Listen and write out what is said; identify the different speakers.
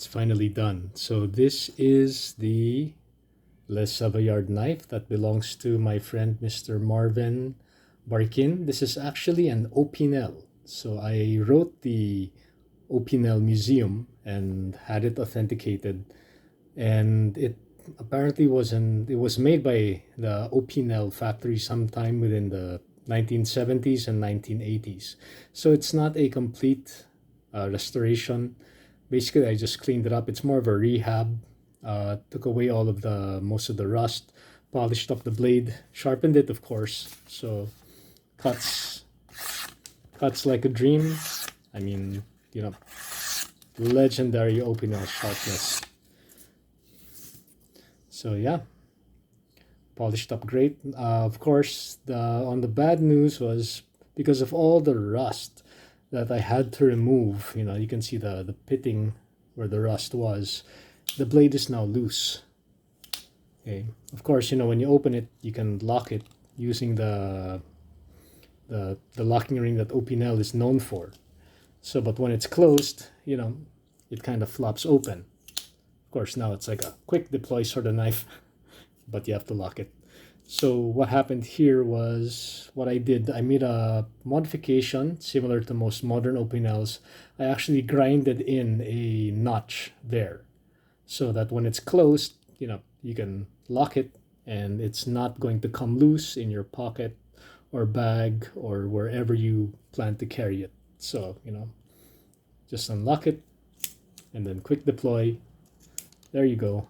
Speaker 1: It's finally done. So this is the LeSavoyard knife that belongs to my friend Mr. Marvin Barkin. This is actually an Opinel. So I wrote the Opinel Museum and had it authenticated. And it apparently it was made by the Opinel factory sometime within the 1970s and 1980s. So it's not a complete restoration. Basically, I just cleaned it up. It's more of a rehab. Took away all of the most of the rust, polished up the blade, sharpened it, of course. So cuts like a dream. I mean, you know, legendary Opinel sharpness. So yeah, polished up great. Of course, the bad news was because of all the rust that I had to remove. You know, you can see the pitting where the rust was. The blade is now loose. Okay. Of course, you know, when you open it, you can lock it using the locking ring that Opinel is known for. So, but when it's closed, you know, it kind of flops open. Of course, now it's like a quick deploy sort of knife, but you have to lock it. So what happened here was what I did. I made a modification similar to most modern Opinels. I actually grinded in a notch there so that when it's closed, you know, you can lock it and it's not going to come loose in your pocket or bag or wherever you plan to carry it. So, you know, just unlock it and then quick deploy. There you go.